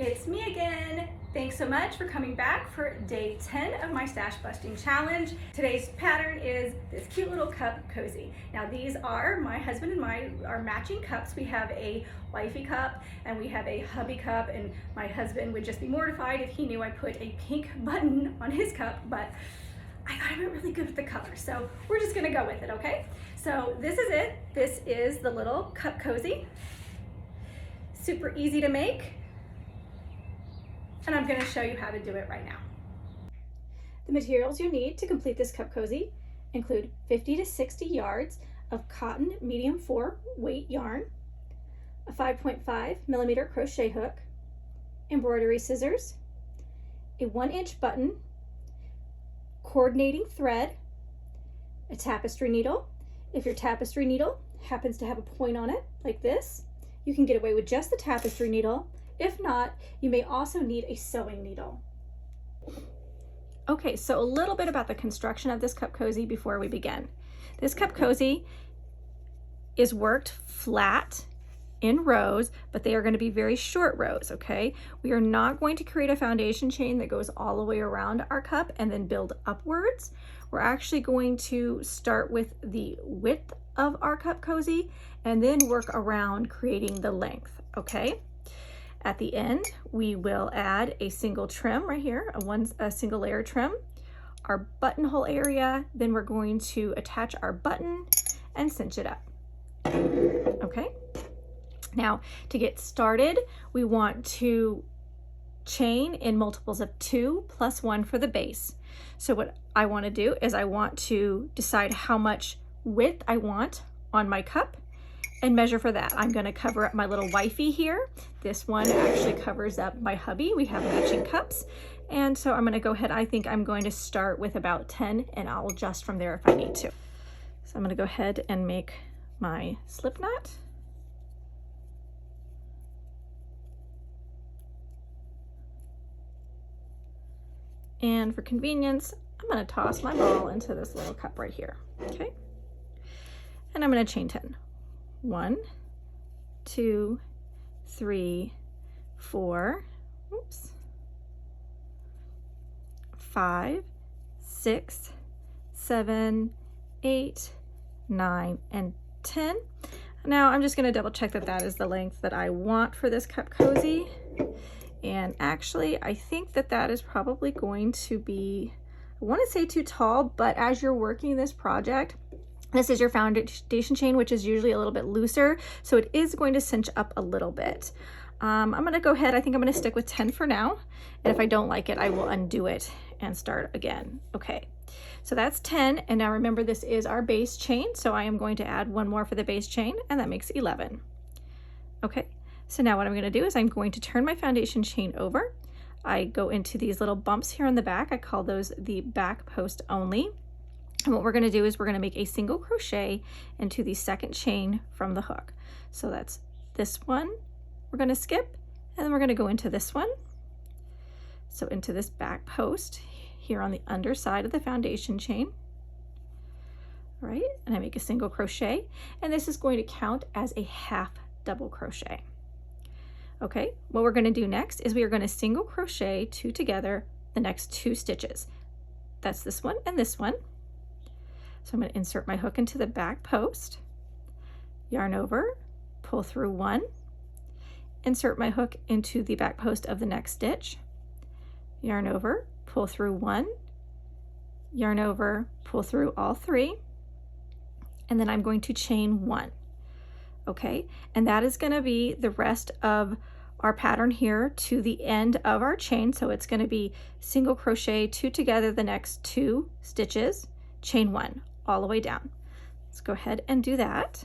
It's me again. Thanks so much for coming back for day 10 of my stash busting challenge. Today's pattern is this cute little cup cozy. Now these are my husband and our matching cups. We have a wifey cup and we have a hubby cup, and my husband would just be mortified if he knew I put a pink button on his cup, but I thought I went really good with the color, so we're just gonna go with it, okay? So this is it. This is the little cup cozy. Super easy to make, and I'm gonna show you how to do it right now. The materials you need to complete this cup cozy include 50 to 60 yards of cotton medium 4 weight yarn, a 5.5 millimeter crochet hook, embroidery scissors, a 1-inch button, coordinating thread, a tapestry needle. If your tapestry needle happens to have a point on it like this, you can get away with just the tapestry needle. If not, you may also need a sewing needle. Okay, so a little bit about the construction of this cup cozy before we begin. This cup cozy is worked flat in rows, but they are going to be very short rows, okay? We are not going to create a foundation chain that goes all the way around our cup and then build upwards. We're actually going to start with the width of our cup cozy and then work around creating the length, okay? At the end, we will add a single trim right here, a single layer trim, our buttonhole area, then we're going to attach our button and cinch it up, okay? Now, to get started, we want to chain in multiples of 2 plus 1 for the base. So what I want to do is I want to decide how much width I want on my cup and measure for that. I'm going to cover up my little wifey here. This one actually covers up my hubby. We have matching cups. And so I'm going to go ahead. I think I'm going to start with about 10 and I'll adjust from there if I need to. So I'm going to go ahead and make my slip knot. And for convenience, I'm going to toss my ball into this little cup right here, okay? And I'm going to chain 10. 1, 2, 3, 4, oops, 5, 6, 7, 8, 9, and 10. Now I'm just going to double check that that is the length that I want for this cup cozy. And actually, I think that that is probably going to be, I want to say too tall, but as you're working this project, this is your foundation chain, which is usually a little bit looser, so it is going to cinch up a little bit. I'm going to go ahead, I think I'm going to stick with 10 for now, and if I don't like it, I will undo it and start again. Okay, so that's 10, and now remember this is our base chain, so I am going to add one more for the base chain, and that makes 11. Okay. So now what I'm going to do is I'm going to turn my foundation chain over. I go into these little bumps here on the back. I call those the back post only. And what we're going to do is we're going to make a single crochet into the second chain from the hook. So that's this one we're going to skip, and then we're going to go into this one. So into this back post here on the underside of the foundation chain. All right, and I make a single crochet, and this is going to count as a half double crochet. Okay, what we're going to do next is we are going to single crochet 2 together the next 2 stitches. That's this one and this one. So I'm going to insert my hook into the back post, yarn over, pull through 1, insert my hook into the back post of the next stitch, yarn over, pull through 1, yarn over, pull through all 3, and then I'm going to chain 1. Okay, and that is going to be the rest of our pattern here to the end of our chain. So it's going to be single crochet 2 together the next 2 stitches, chain 1 all the way down. Let's go ahead and do that.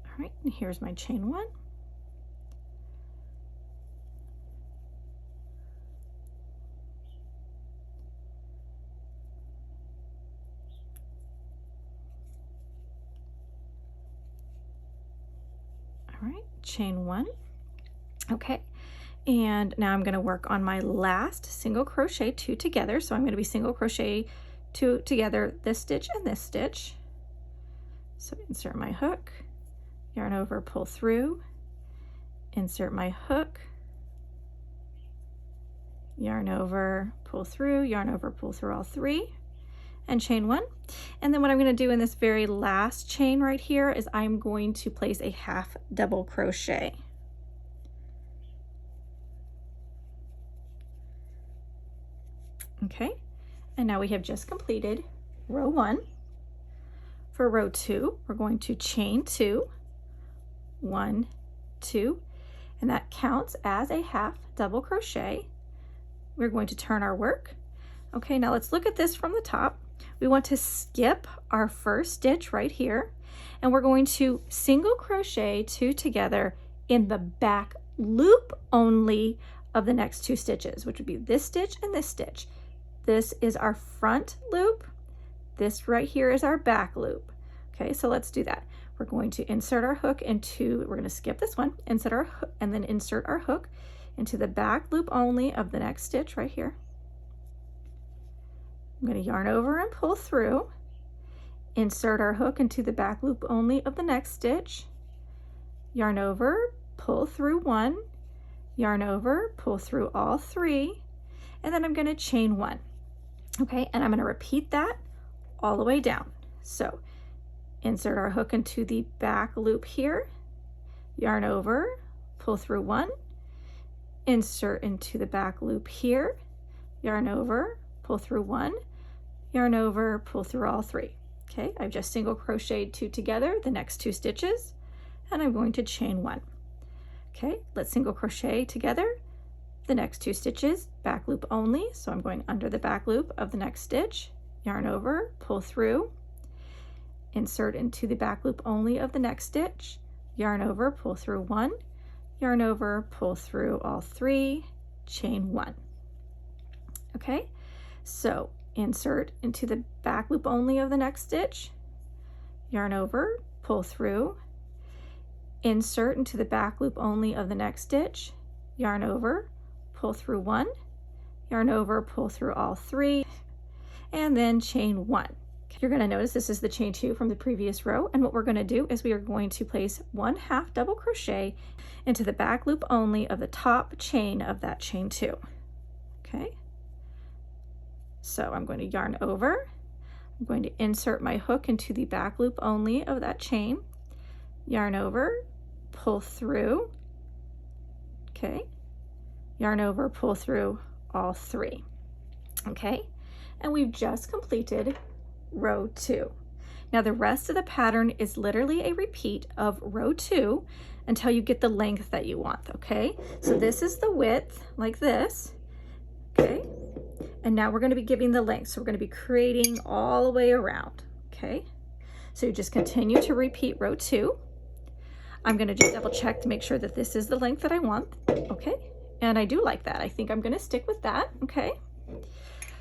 All right, and here's my chain 1. All right, chain 1. Okay, And now I'm going to work on my last single crochet 2 together. So I'm going to be single crochet 2 together, this stitch and this stitch. So insert my hook, yarn over, pull through, insert my hook, yarn over, pull through, yarn over, pull through all 3, and chain 1. And then what I'm going to do in this very last chain right here is I'm going to place a half double crochet. Okay, and now we have just completed row 1. For row 2, we're going to chain 2, 1, 2, and that counts as a half double crochet. We're going to turn our work. Okay, now let's look at this from the top. We want to skip our first stitch right here, and we're going to single crochet 2 together in the back loop only of the next 2 stitches, which would be this stitch and this stitch. This is our front loop. This right here is our back loop. Okay, so let's do that. We're going to insert our hook into, we're going to skip this one, insert our hook, and then insert our hook into the back loop only of the next stitch right here. I'm going to yarn over and pull through, insert our hook into the back loop only of the next stitch, yarn over, pull through 1, yarn over, pull through all 3, and then I'm going to chain 1. Okay, and I'm going to repeat that all the way down. So insert our hook into the back loop here, yarn over, pull through 1, insert into the back loop here, yarn over, pull through 1, yarn over, pull through all 3. Okay, I've just single crocheted 2 together, the next 2 stitches, and I'm going to chain 1. Okay, let's single crochet together the next 2 stitches, back loop only, so I'm going under the back loop of the next stitch, yarn over, pull through, insert into the back loop only of the next stitch, yarn over, pull through 1, yarn over, pull through all 3, chain 1. Okay, so insert into the back loop only of the next stitch, yarn over, pull through, insert into the back loop only of the next stitch, yarn over, pull through 1, yarn over, pull through all 3, and then chain 1. You're going to notice this is the chain 2 from the previous row, and what we're going to do is we are going to place 1 half double crochet into the back loop only of the top chain of that chain 2. Okay, so I'm going to yarn over, I'm going to insert my hook into the back loop only of that chain, yarn over, pull through, okay, yarn over, pull through all 3. Okay, and we've just completed row 2. Now the rest of the pattern is literally a repeat of row 2 until you get the length that you want. Okay, so this is the width like this. Okay, and now we're going to be giving the length, so we're going to be creating all the way around. Okay, so you just continue to repeat row 2. I'm going to just double check to make sure that this is the length that I want. Okay, and I do like that. I think I'm going to stick with that. Okay,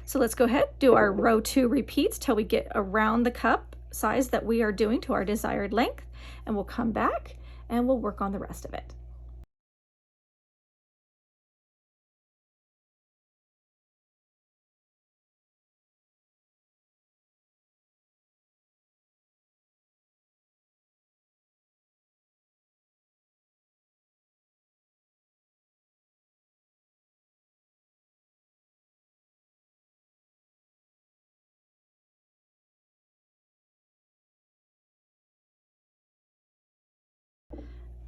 so let's go ahead, do our row 2 repeats till we get around the cup size that we are doing to our desired length, and we'll come back and we'll work on the rest of it.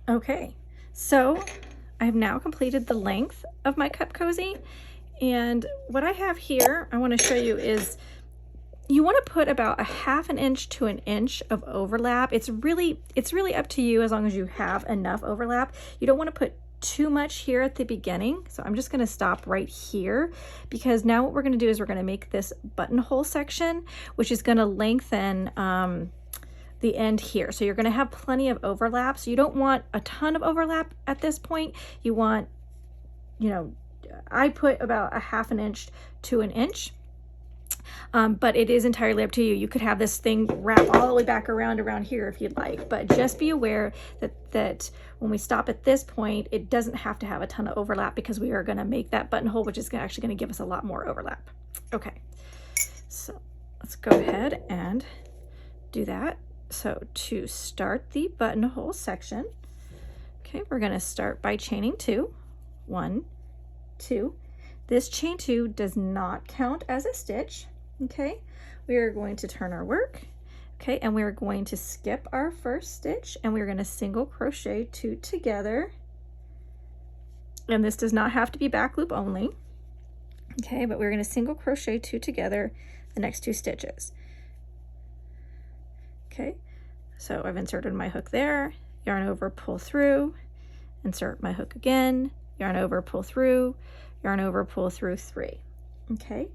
Okay, so I've now completed the length of my cup cozy, and what I have here I want to show you is you want to put about a 1/2 inch to 1 inch of overlap. It's really up to you as long as you have enough overlap. You don't want to put too much here at the beginning, so I'm just going to stop right here, because now what we're going to do is we're going to make this buttonhole section, which is going to lengthen the end here. So you're going to have plenty of overlap. So you don't want a ton of overlap at this point. You want, you know, I put about a 1/2 inch to 1 inch. But it is entirely up to you. You could have this thing wrap all the way back around here if you'd like, but just be aware that when we stop at this point, it doesn't have to have a ton of overlap because we are going to make that buttonhole, which is actually going to give us a lot more overlap. Okay, so let's go ahead and do that. So to start the buttonhole section, okay, we're going to start by chaining 2. 1, 2. This chain 2 does not count as a stitch. Okay, we are going to turn our work, okay, and we're going to skip our first stitch and we're going to single crochet 2 together. And this does not have to be back loop only, okay, but we're going to single crochet 2 together the next 2 stitches. Okay, so I've inserted my hook there, yarn over, pull through, insert my hook again, yarn over, pull through, yarn over, pull through 3. Okay.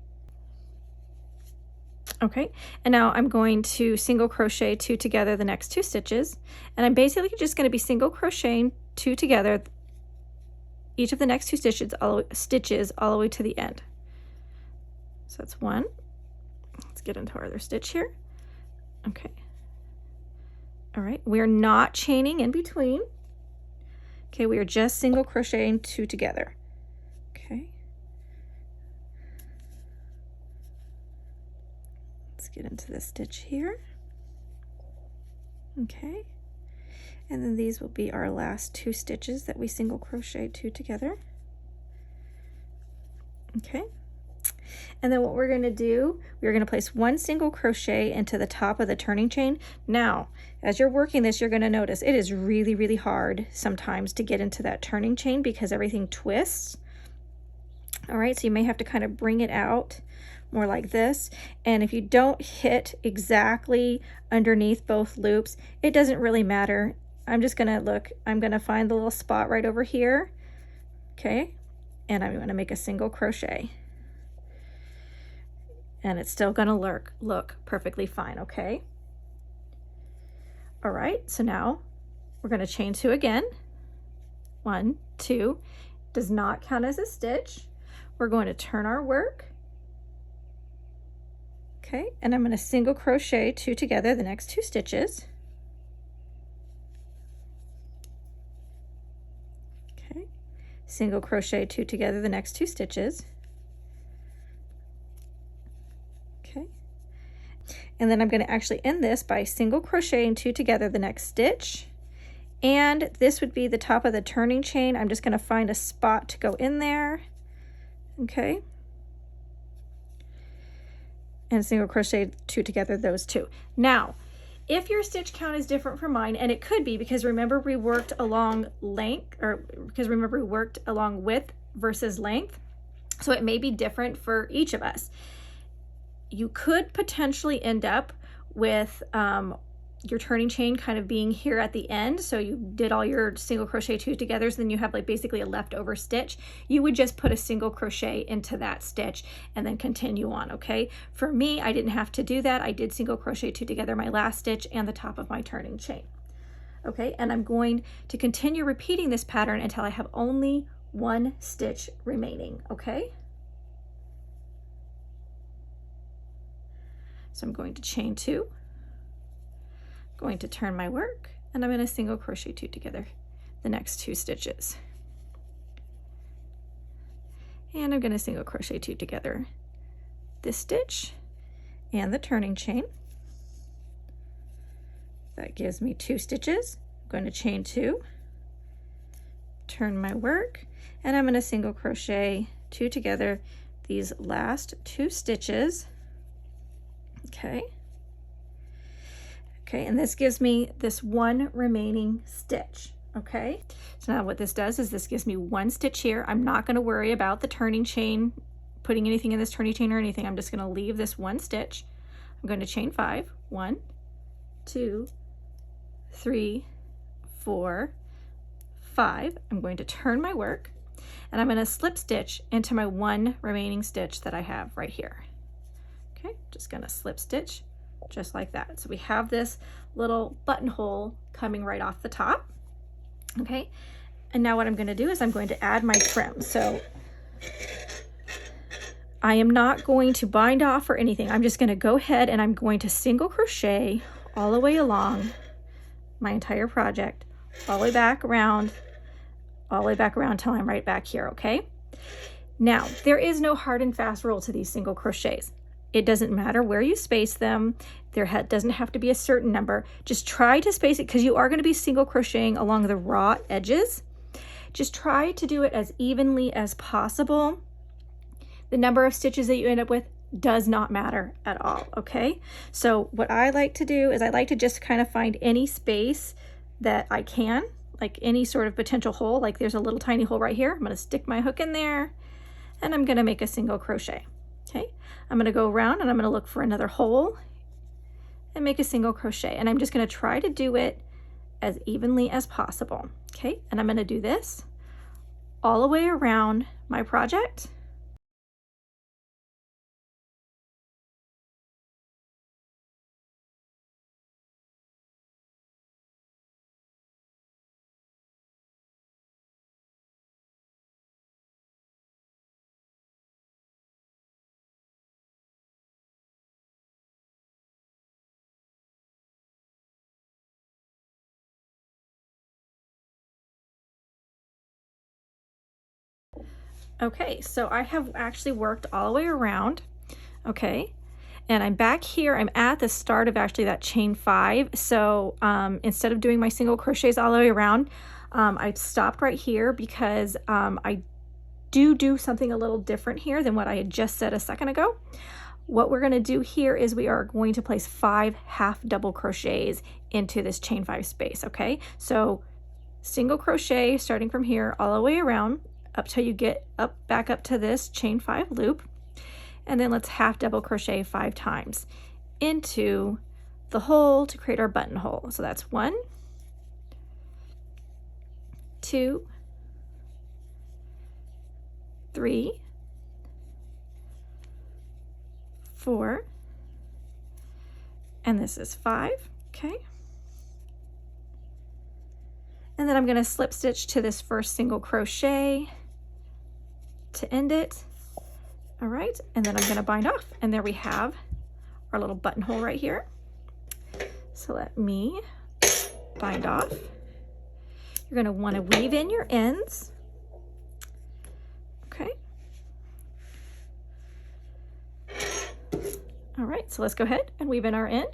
Okay, and now I'm going to single crochet 2 together the next 2 stitches, and I'm basically just going to be single crocheting 2 together each of the next 2 stitches all the way to the end. So that's 1. Let's get into our other stitch here. Okay. All right, we're not chaining in between. Okay, we are just single crocheting 2 together. Okay. Let's get into this stitch here. Okay, and then these will be our last 2 stitches that we single crochet 2 together. Okay, and then what we're going to do, we're going to place 1 single crochet into the top of the turning chain. Now, as you're working this, you're going to notice it is really, really hard sometimes to get into that turning chain because everything twists. All right, so you may have to kind of bring it out more like this, and if you don't hit exactly underneath both loops, it doesn't really matter. I'm just gonna look, I'm gonna find the little spot right over here, okay, and I'm gonna make a single crochet, and it's still gonna look perfectly fine. Okay, all right, so now we're gonna chain 2 again. 1, 2, does not count as a stitch. We're going to turn our work. Okay, and I'm going to single crochet 2 together the next 2 stitches. Okay, single crochet 2 together the next 2 stitches. Okay, and then I'm going to actually end this by single crocheting 2 together the next stitch. And this would be the top of the turning chain. I'm just going to find a spot to go in there. Okay, and single crochet 2 together those 2. Now, if your stitch count is different from mine, and it could be because remember we worked along length, or because remember we worked along width versus length, so it may be different for each of us. You could potentially end up with your turning chain kind of being here at the end, so you did all your single crochet 2 together, so then you have like basically a leftover stitch. You would just put a single crochet into that stitch and then continue on. Okay, for me, I didn't have to do that. I did single crochet 2 together my last stitch and the top of my turning chain. Okay, and I'm going to continue repeating this pattern until I have only 1 stitch remaining. Okay, so I'm going to chain 2, going to turn my work, and I'm going to single crochet 2 together the next 2 stitches, and I'm going to single crochet 2 together this stitch and the turning chain. That gives me 2 stitches. I'm going to chain 2, turn my work, and I'm going to single crochet 2 together these last 2 stitches. Okay. Okay, and this gives me this 1 remaining stitch. Okay, so now what this does is this gives me 1 stitch here. I'm not going to worry about the turning chain, putting anything in this turning chain or anything. I'm just going to leave this 1 stitch. I'm going to chain 5. 1, 2, 3, 4, 5. I'm going to turn my work, and I'm going to slip stitch into my 1 remaining stitch that I have right here. Okay, just going to slip stitch just like that. So we have this little buttonhole coming right off the top. Okay, and now what I'm going to do is I'm going to add my trim. So I am not going to bind off or anything. I'm just going to go ahead and I'm going to single crochet all the way along my entire project, all the way back around, all the way back around till I'm right back here, okay? Now, there is no hard and fast rule to these single crochets. It doesn't matter where you space them. There doesn't have to be a certain number. Just try to space it because you are going to be single crocheting along the raw edges. Just try to do it as evenly as possible. The number of stitches that you end up with does not matter at all, okay? So what I like to do is I like to just kind of find any space that I can, like any sort of potential hole. Like there's a little tiny hole right here. I'm going to stick my hook in there and I'm going to make a single crochet, okay? I'm going to go around and I'm going to look for another hole and make a single crochet. And I'm just going to try to do it as evenly as possible, okay? And I'm going to do this all the way around my project. Okay, so I have actually worked all the way around, okay? And I'm back here, I'm at the start of actually that chain 5. So instead of doing my single crochets all the way around, I stopped right here because I do something a little different here than what I had just said a second ago. What we're gonna do here is we are going to place 5 half double crochets into this chain 5 space, okay? So single crochet starting from here all the way around up till you get back up to this chain 5 loop, and then let's half double crochet 5 times into the hole to create our buttonhole. So that's 1, 2, 3, 4, and this is 5, okay? And then I'm going to slip stitch to this first single crochet to end it. All right, and then I'm going to bind off, and there we have our little buttonhole right here. So let me bind off. You're going to want to weave in your ends. Okay. All right, so let's go ahead and weave in our end.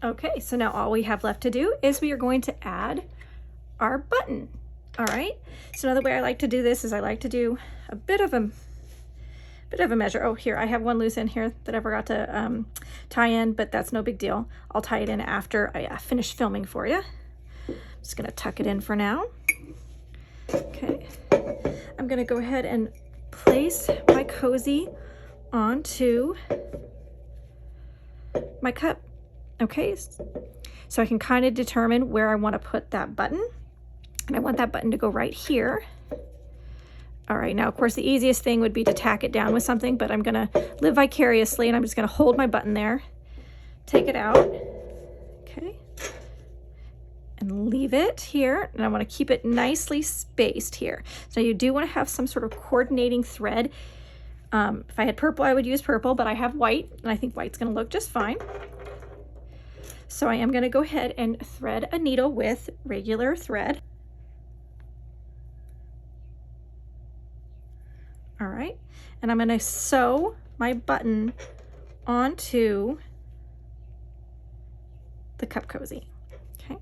Okay, so now all we have left to do is we are going to add our button. All right, so another way I like to do this is I like to do a bit of a measure. Oh, here, I have one loose end here that I forgot to tie in, but that's no big deal. I'll tie it in after I finish filming for you. I'm just gonna tuck it in for now. Okay, I'm gonna go ahead and place my cozy onto my cup. Okay, so I can kind of determine where I want to put that button, and I want that button to go right here. All right, now of course the easiest thing would be to tack it down with something, but I'm gonna live vicariously and I'm just gonna hold my button there, take it out, okay, and leave it here, and I want to keep it nicely spaced here. So you do want to have some sort of coordinating thread. If I had purple, I would use purple, but I have white, and I think white's gonna look just fine. So I am going to go ahead and thread a needle with regular thread. All right, and I'm going to sew my button onto the cup cozy. Okay,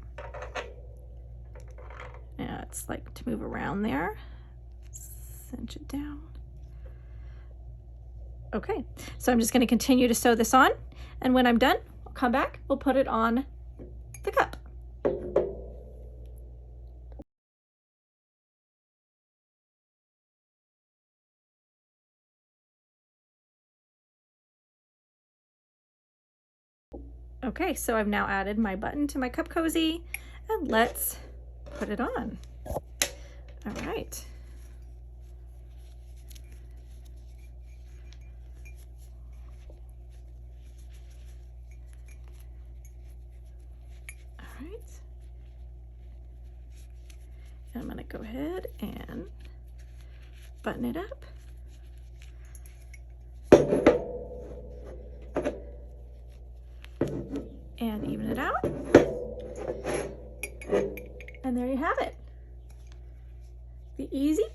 now it's like to move around there, cinch it down. Okay, so I'm just going to continue to sew this on, and when I'm done, I'll come back, we'll put it on the cup. Okay, so I've now added my button to my cup cozy, and let's put it on. All right. All right. And I'm going to go ahead and button it up.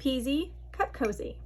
Peasy Cup Cozy.